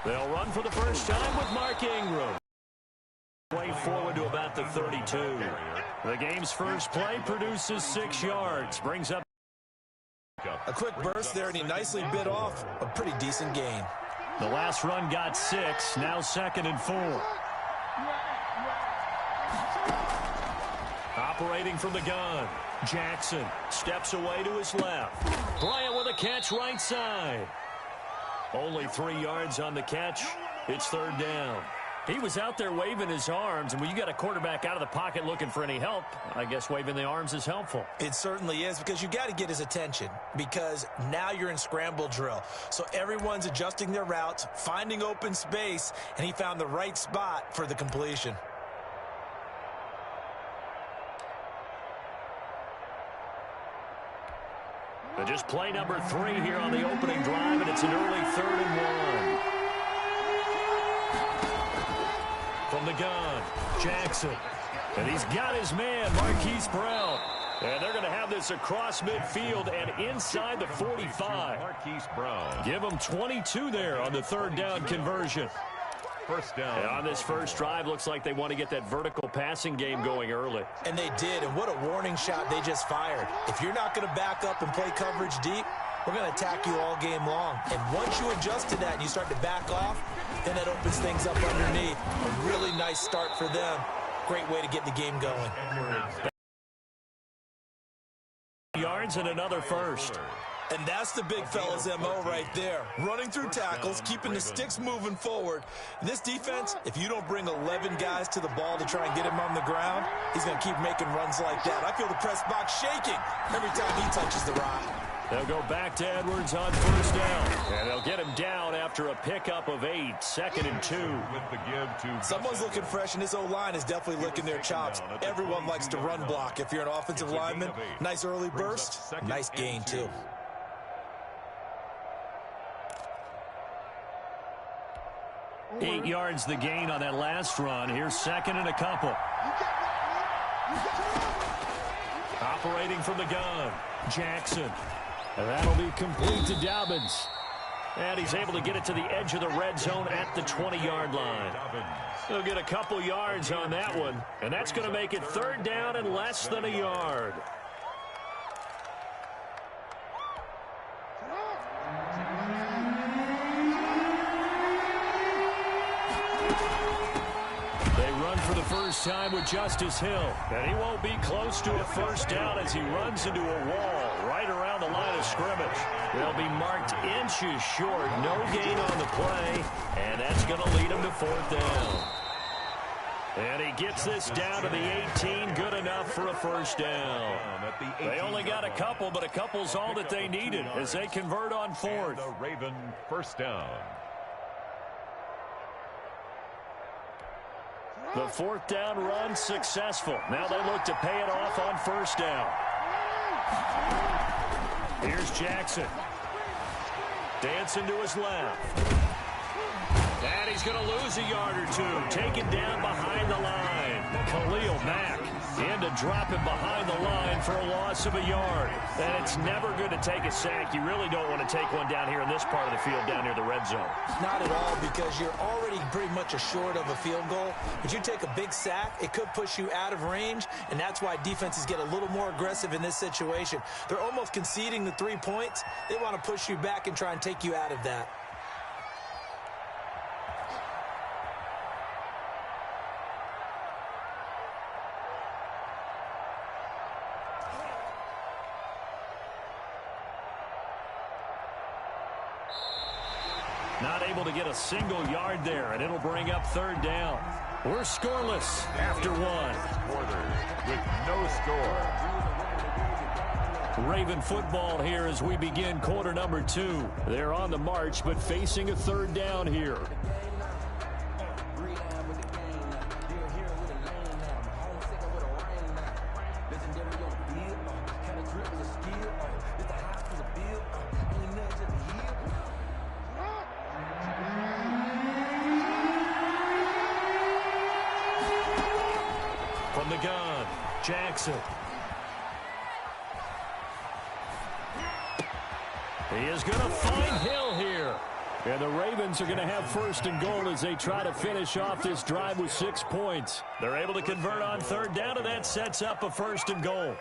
They'll run for the first time with Mark Ingram. Way forward to about the 32. The game's first play produces 6 yards. Brings up a quick burst there, and he nicely bit off a pretty decent gain. the last run got 6. Now 2nd and 4. Operating from the gun. Jackson steps away to his left. Bryant with a catch right side. Only 3 yards on the catch. It's 3rd down. He was out there waving his arms, and when you got a quarterback out of the pocket looking for any help, I guess waving the arms is helpful. It certainly is, because you got to get his attention, because now you're in scramble drill. So everyone's adjusting their routes, finding open space, and he found the right spot for the completion. Just play number 3 here on the opening drive, and it's an early 3rd and 1. From the gun, Jackson. And he's got his man, Marquise Brown. And they're going to have this across midfield and inside the 45. Marquise Brown. Give them 22 there on the 3rd down conversion. First down. And on this first drive, looks like they want to get that vertical passing game going early. And they did, and what a warning shot they just fired. If you're not going to back up and play coverage deep, we're going to attack you all game long. And once you adjust to that and you start to back off, then that opens things up underneath. A really nice start for them. Great way to get the game going. Yards and another first. And that's the big fella's MO right there. Running through tackles, keeping the sticks moving forward. This defense, if you don't bring 11 guys to the ball to try and get him on the ground, he's going to keep making runs like that. I feel the press box shaking every time he touches the rock. They'll go back to Edwards on first down. And they'll get him down after a pickup of 8. 2nd and 2. With the give to someone's looking fresh, and this O-line is definitely licking their chops. Everyone likes to run block. If you're an offensive lineman, nice early burst, nice gain too. Eight yards the gain on that last run. Here's 2nd and a couple. Operating from the gun, Jackson. And that'll be complete to Dobbins. And he's able to get it to the edge of the red zone at the 20-yard line. He'll get a couple yards on that one. And that's going to make it 3rd down and less than a yard. First time with Justice Hill, and he won't be close to a first down as he runs into a wall right around the line of scrimmage. They'll be marked inches short, no gain on the play, and that's going to lead him to 4th down. And he gets this down to the 18, good enough for a first down. They only got a couple, but a couple's all that they needed as they convert on 4th. The Raven first down. The 4th down run successful. Now they look to pay it off on first down. Here's Jackson. Dancing to his left. And he's going to lose a yard or 2. Taken down behind the line. Khalil Mack in to drop him behind the line for a loss of a yard. And it's never good to take a sack. You really don't want to take one down here in this part of the field down near the red zone. Not at all, because you're already pretty much assured of a field goal. But you take a big sack, it could push you out of range, and that's why defenses get a little more aggressive in this situation. They're almost conceding the 3 points. They want to push you back and try and take you out of that. Not able to get a single yard there, and it'll bring up 3rd down. We're scoreless after 1. With no score. Raven football here as we begin quarter number 2. They're on the march, but facing a 3rd down here. From the gun, Jackson. He is going to find Hill here. And the Ravens are going to have first and goal as they try to finish off this drive with 6 points. They're able to convert on third down, and that sets up a first and goal.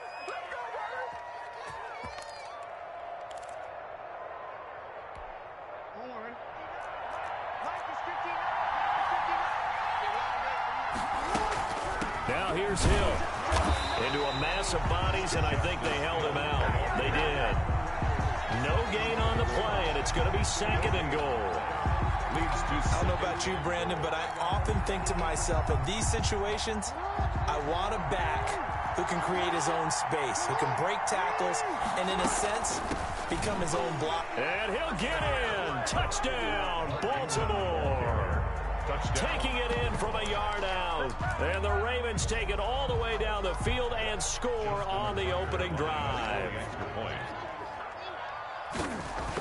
Now here's Hill. Into a mass of bodies, and I think they held him out. They did. No gain on the play, and it's going to be second and goal. I don't know about you, Brandon, but I often think to myself, in these situations, I want a back who can create his own space, who can break tackles, and in a sense, become his own block. And he'll get in. Touchdown, Baltimore. Taking it in from a yard out. And the Ravens take it all the way down the field and score on the opening drive.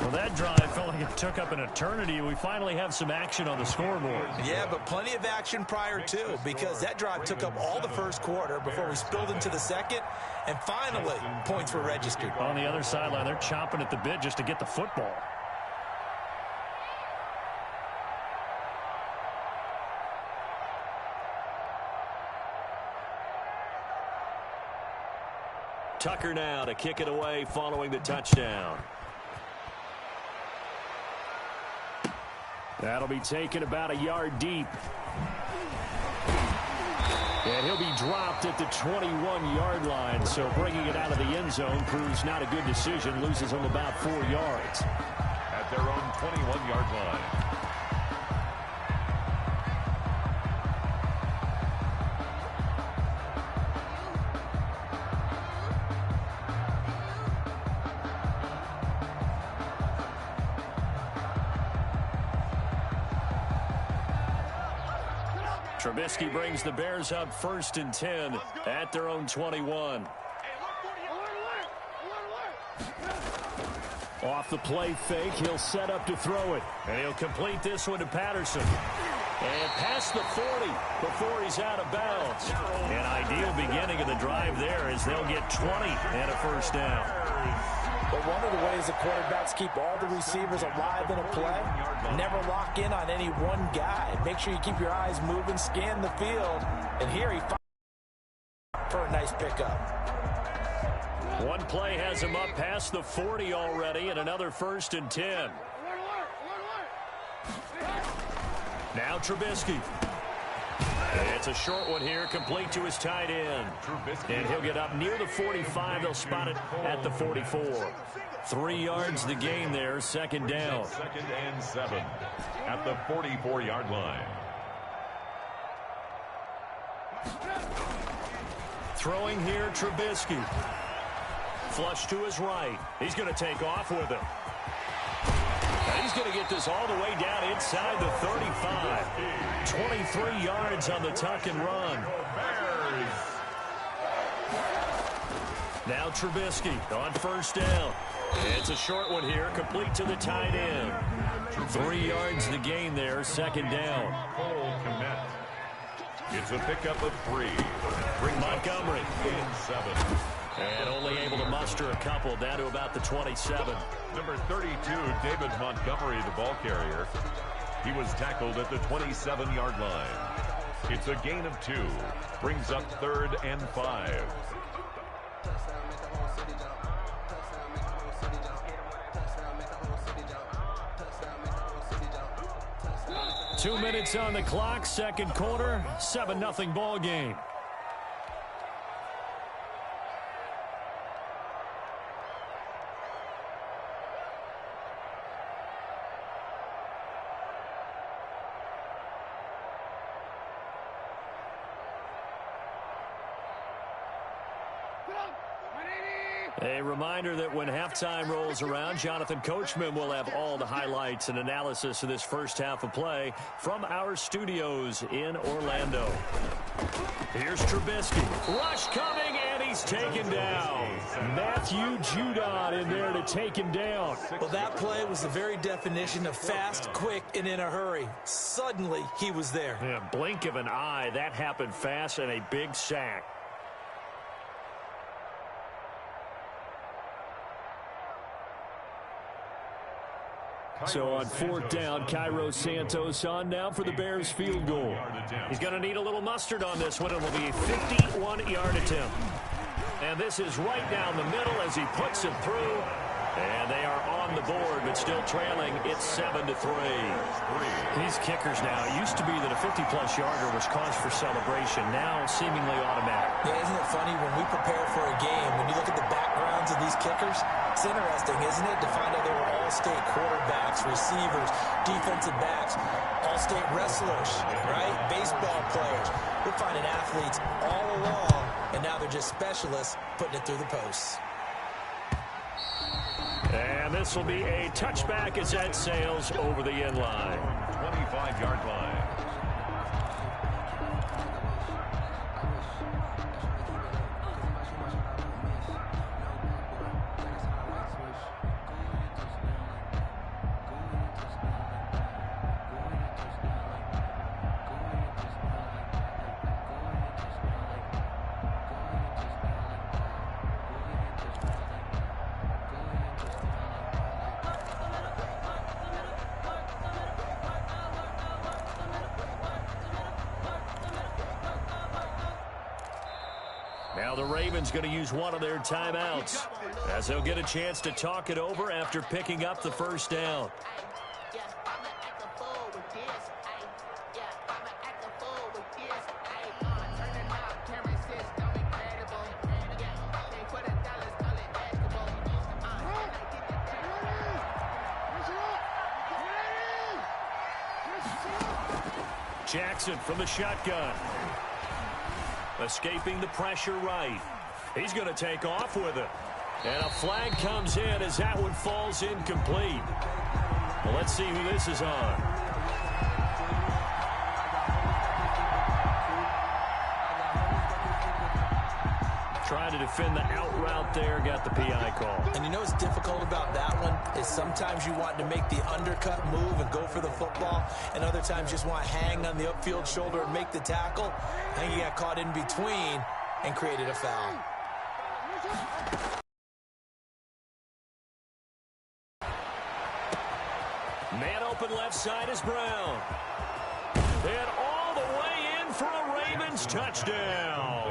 Well, that drive felt like it took up an eternity. We finally have some action on the scoreboard. Yeah, but plenty of action prior to, because that drive took up all the first quarter before we spilled into the second, and finally, points were registered. On the other sideline, they're chomping at the bit just to get the football. Tucker now to kick it away following the touchdown. That'll be taken about a yard deep. And he'll be dropped at the 21-yard line, so bringing it out of the end zone proves not a good decision. Loses him about 4 yards. At their own 21-yard line. Trubisky brings the Bears up 1st and 10 at their own 21. Off the play fake, he'll set up to throw it. And he'll complete this one to Patterson. And past the 40 before he's out of bounds. An ideal beginning of the drive there as they'll get 20 and a first down. But one of the ways the quarterbacks keep all the receivers alive in a play, never lock in on any one guy. Make sure you keep your eyes moving, scan the field, and here he finds for a nice pickup. One play has him up past the 40 already, and another 1st and 10. Now Trubisky. It's a short one here, complete to his tight end. And he'll get up near the 45. They'll spot it at the 44. 3 yards the gain there, 2nd down. 2nd and 7 at the 44-yard line. Throwing here, Trubisky. Flush to his right. He's going to take off with it. And he's going to get this all the way down inside the 35. 23 yards on the tuck and run. Now Trubisky on 1st down. It's a short one here, complete to the tight end. 3 yards the gain there, 2nd down. It's a pickup of 3. Montgomery. In 7. And only able to muster a couple, down to about the 27. Number 32, David Montgomery, the ball carrier. He was tackled at the 27-yard line. It's a gain of 2. Brings up 3rd and 5. Two minutes on the clock, 2nd quarter, 7-0 ball game. A reminder that when halftime rolls around, Jonathan Coachman will have all the highlights and analysis of this first half of play from our studios in Orlando. Here's Trubisky. Rush coming, and he's taken down. Matthew Judon in there to take him down. Well, that play was the very definition of fast, quick, and in a hurry. Suddenly, he was there. Yeah, blink of an eye. That happened fast, and a big sack. So on fourth down, Cairo Santos on now for the Bears field goal. He's going to need a little mustard on this one. It will be a 51-yard attempt. And this is right down the middle as he puts it through. And they are on the board, but still trailing. It's 7-3. These kickers now, it used to be that a 50-plus yarder was cause for celebration. Now seemingly automatic. Yeah, isn't it funny when we prepare for a game, when you look at the backgrounds of these kickers, it's interesting, isn't it, to find out they were all-state quarterbacks, receivers, defensive backs, all-state wrestlers, right? Baseball players. We're finding athletes all along, and now they're just specialists putting it through the posts. And this will be a touchback as that sails over the end line. 25-yard line. Now the Ravens going to use one of their timeouts as they'll get a chance to talk it over after picking up the first down. Jackson from the shotgun. Escaping the pressure right. He's going to take off with it. And a flag comes in as that one falls incomplete. Well, let's see who this is on. Trying to defend the out route there, got the PI call. And you know what's difficult about that one is sometimes you want to make the undercut move and go for the football, and other times you just want to hang on the upfield shoulder and make the tackle. I think he got caught in between and created a foul. Man open left side is Brown. And all the way in for a Ravens touchdown.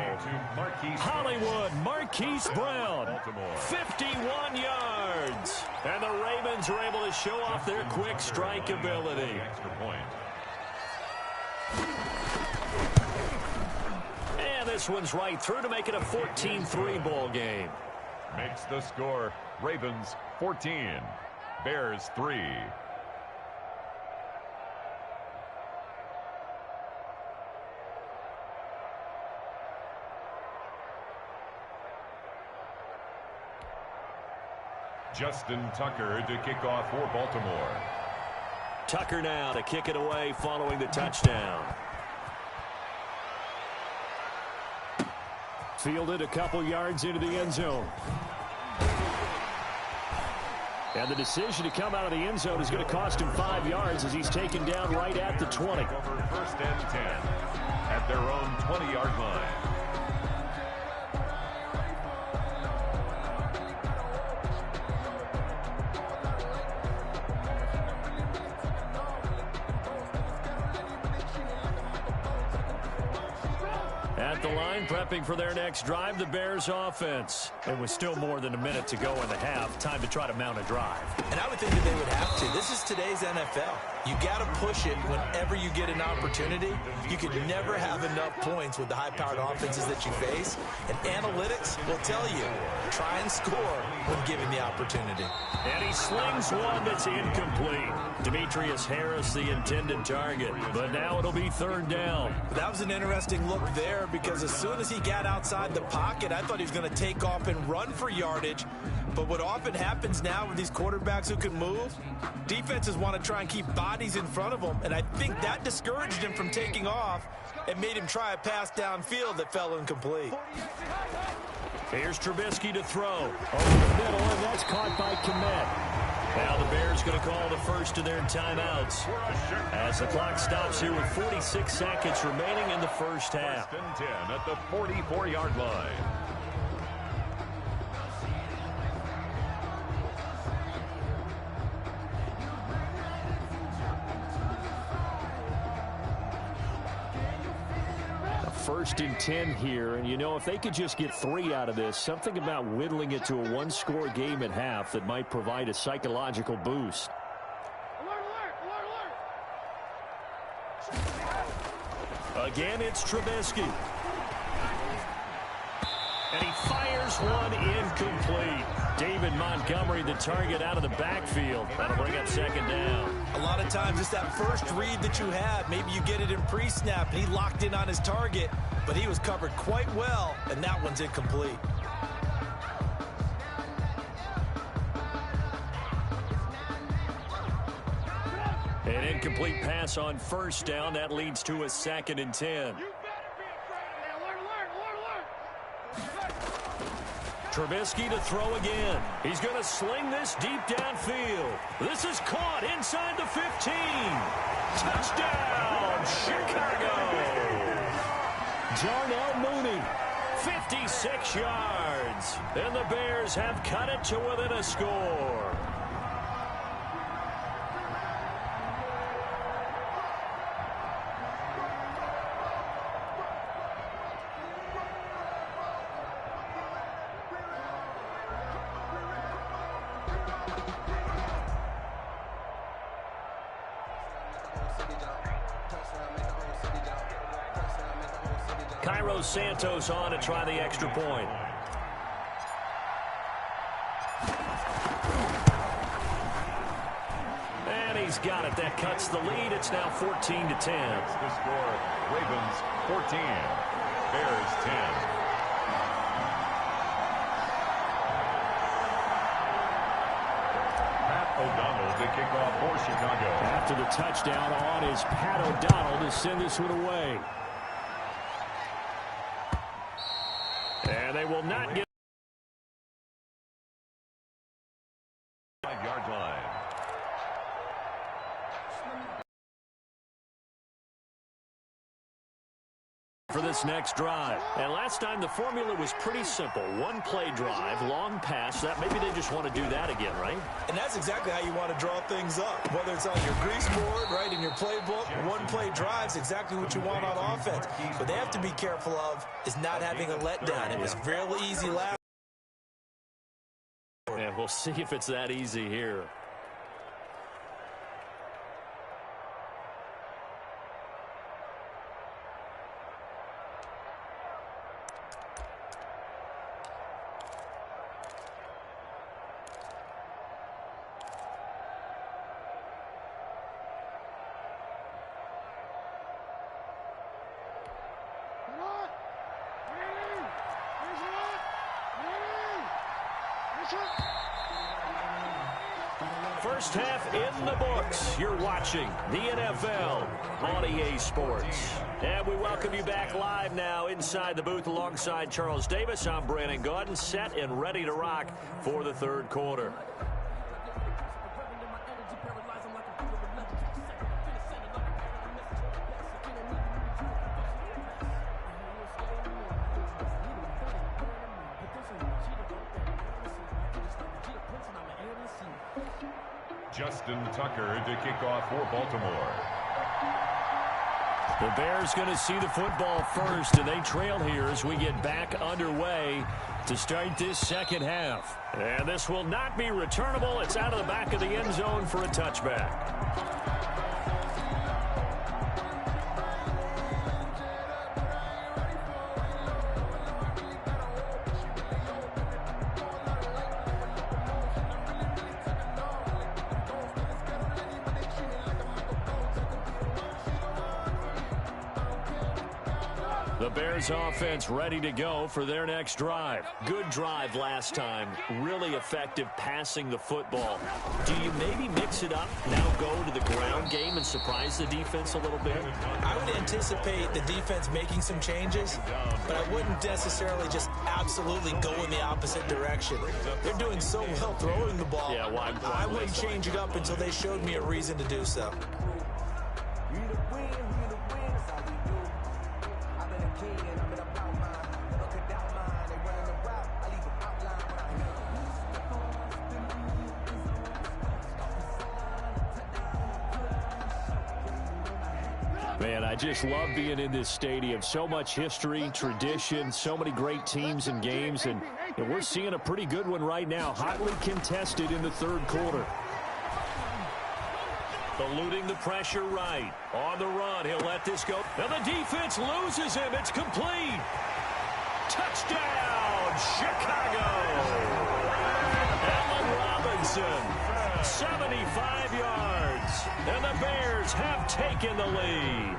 Hollywood Marquise Brown, 51 yards. And the Ravens are able to show off their quick strike ability. Extra point. And this one's right through to make it a 14-3 ball game. Makes the score Ravens 14, Bears 3. Justin Tucker to kick off for Baltimore. Tucker now to kick it away following the touchdown. Fielded a couple yards into the end zone. And the decision to come out of the end zone is going to cost him 5 yards as he's taken down right at the 20. Over first and 10 at their own 20-yard line. At the line, prepping for their next drive, the Bears offense. It was still more than a minute to go in the half. Time to try to mount a drive. And I would think that they would have to. This is today's NFL. You got to push it whenever you get an opportunity. You can never have enough points with the high-powered offenses that you face. And analytics will tell you, try and score when given the opportunity. And he slings one that's incomplete. Demetrius Harris, the intended target. But now it'll be third down. That was an interesting look there because as soon as he got outside the pocket, I thought he was going to take off and run for yardage. But what often happens now with these quarterbacks who can move, defenses want to try and keep bodies in front of them, and I think that discouraged him from taking off and made him try a pass downfield that fell incomplete. Here's Trubisky to throw. Over the middle, and that's caught by Kmet. Now the Bears going to call the first of their timeouts as the clock stops here with 46 seconds remaining in the first half. First and 10 at the 44-yard line. 1st and 10 here. And, if they could just get 3 out of this, something about whittling it to a one-score game at half that might provide a psychological boost. Again, it's Trubisky. And he fires one incomplete. David Montgomery, the target out of the backfield. That'll bring up 2nd down. A lot of times it's that first read that you have. Maybe you get it in pre-snap. He locked in on his target, but he was covered quite well, and that one's incomplete. An incomplete pass on 1st down. That leads to a 2nd and 10. Trubisky to throw again. He's going to sling this deep downfield. This is caught inside the 15. Touchdown, Chicago. Darnell Mooney, 56 yards. And the Bears have cut it to within a score. Santos on to try the extra point. And he's got it. That cuts the lead. It's now 14-10. That's the score. Ravens 14, Bears 10. Pat O'Donnell to kick off for Chicago. After the touchdown on is Pat O'Donnell to send this one away. And they will not get 5-yard line. for this next drive. And last time the formula was pretty simple. One play drive, long pass. That maybe they just want to do that again, right? And that's exactly how you want to draw things up. Whether it's on your grease board, right, in your playbook, one play drive's exactly what you want on offense. What they have to be careful of is not having a letdown. It was really easy last. And we'll see if it's that easy here. First half in the books. You're watching the NFL on EA Sports. And we welcome you back live now inside the booth alongside Charles Davis. I'm Brandon Gaudin, set and ready to rock for the third quarter. Justin Tucker to kick off for Baltimore. The Bears going to see the football first, and they trail here as we get back underway to start this second half. And this will not be returnable. It's out of the back of the end zone for a touchback. The Bears offense ready to go for their next drive. Good drive last time. Really effective passing the football. Do you maybe mix it up, now go to the ground game and surprise the defense a little bit? I would anticipate the defense making some changes, but I wouldn't necessarily just absolutely go in the opposite direction. They're doing so well throwing the ball. Yeah, why I wouldn't change it up until they showed me a reason to do so. Man, I just love being in this stadium. So much history, tradition, so many great teams and games, and we're seeing a pretty good one right now. Hotly contested in the third quarter. Eluding the pressure right. On the run, he'll let this go. And the defense loses him. It's complete. Touchdown, Chicago. Allen Robinson, 75 yards. And the Bears have taken the lead.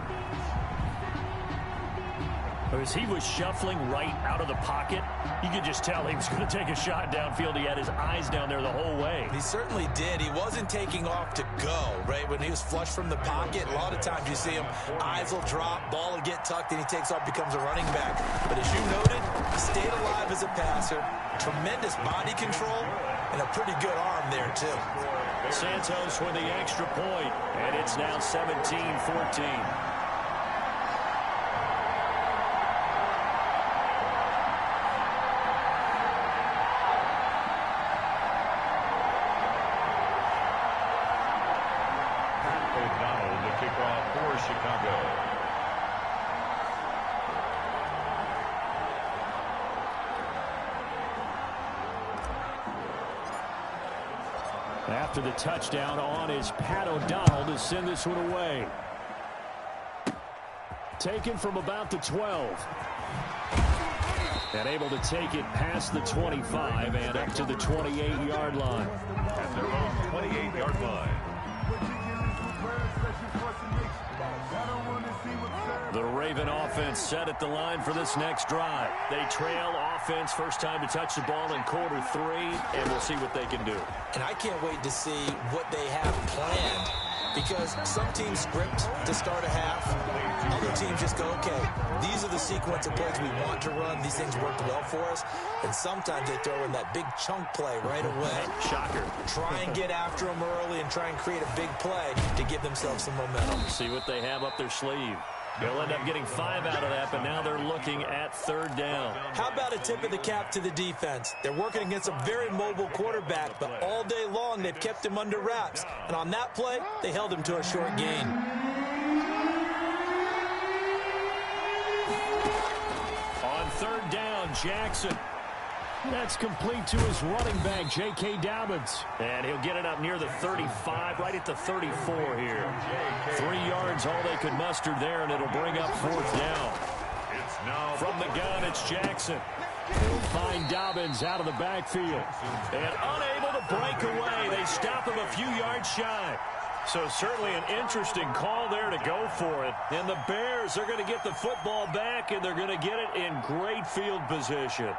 As he was shuffling right out of the pocket, you could just tell he was going to take a shot downfield. He had his eyes down there the whole way. He certainly did. He wasn't taking off to go, right? When he was flush from the pocket, a lot of times you see him, eyes will drop, ball will get tucked, and he takes off, becomes a running back. But as you noted, he stayed alive as a passer, tremendous body control, and a pretty good arm there, too. Santos with the extra point, and it's now 17-14. After the touchdown on is Pat O'Donnell to send this one away. Taken from about the 12. And able to take it past the 25 and up to the 28-yard line. At their own 28-yard line. The Raven offense set at the line for this next drive. They trail offense, first time to touch the ball in quarter 3, and we'll see what they can do. And I can't wait to see what they have planned, because some teams script to start a half. Other teams just go, okay, these are the sequence of plays we want to run. These things worked well for us. And sometimes they throw in that big chunk play right away. Shocker. Try and get after them early and try and create a big play to give themselves some momentum. See what they have up their sleeve. They'll end up getting 5 out of that, but now they're looking at third down. How about a tip of the cap to the defense? They're working against a very mobile quarterback, but all day long they've kept him under wraps. And on that play, they held him to a short gain. On third down, Jackson. That's complete to his running back, J.K. Dobbins. And he'll get it up near the 35, right at the 34 here. 3 yards, all they could muster there, and it'll bring up fourth down. From the gun, it's Jackson. He'll find Dobbins out of the backfield. And unable to break away. They stop him a few yards shy. So certainly an interesting call there to go for it. And the Bears are going to get the football back, and they're going to get it in great field position.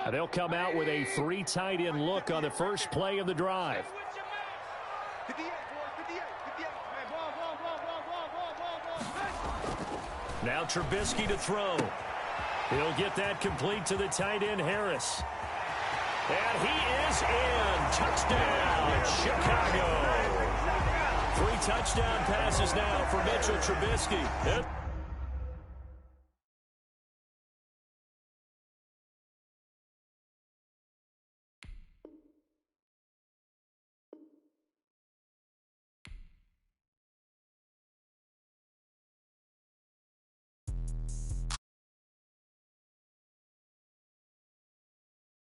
And they'll come out with a 3 tight end look on the first play of the drive. Now Trubisky to throw. He'll get that complete to the tight end, Harris. And he is in. Touchdown, Chicago. 3 touchdown passes now for Mitchell Trubisky.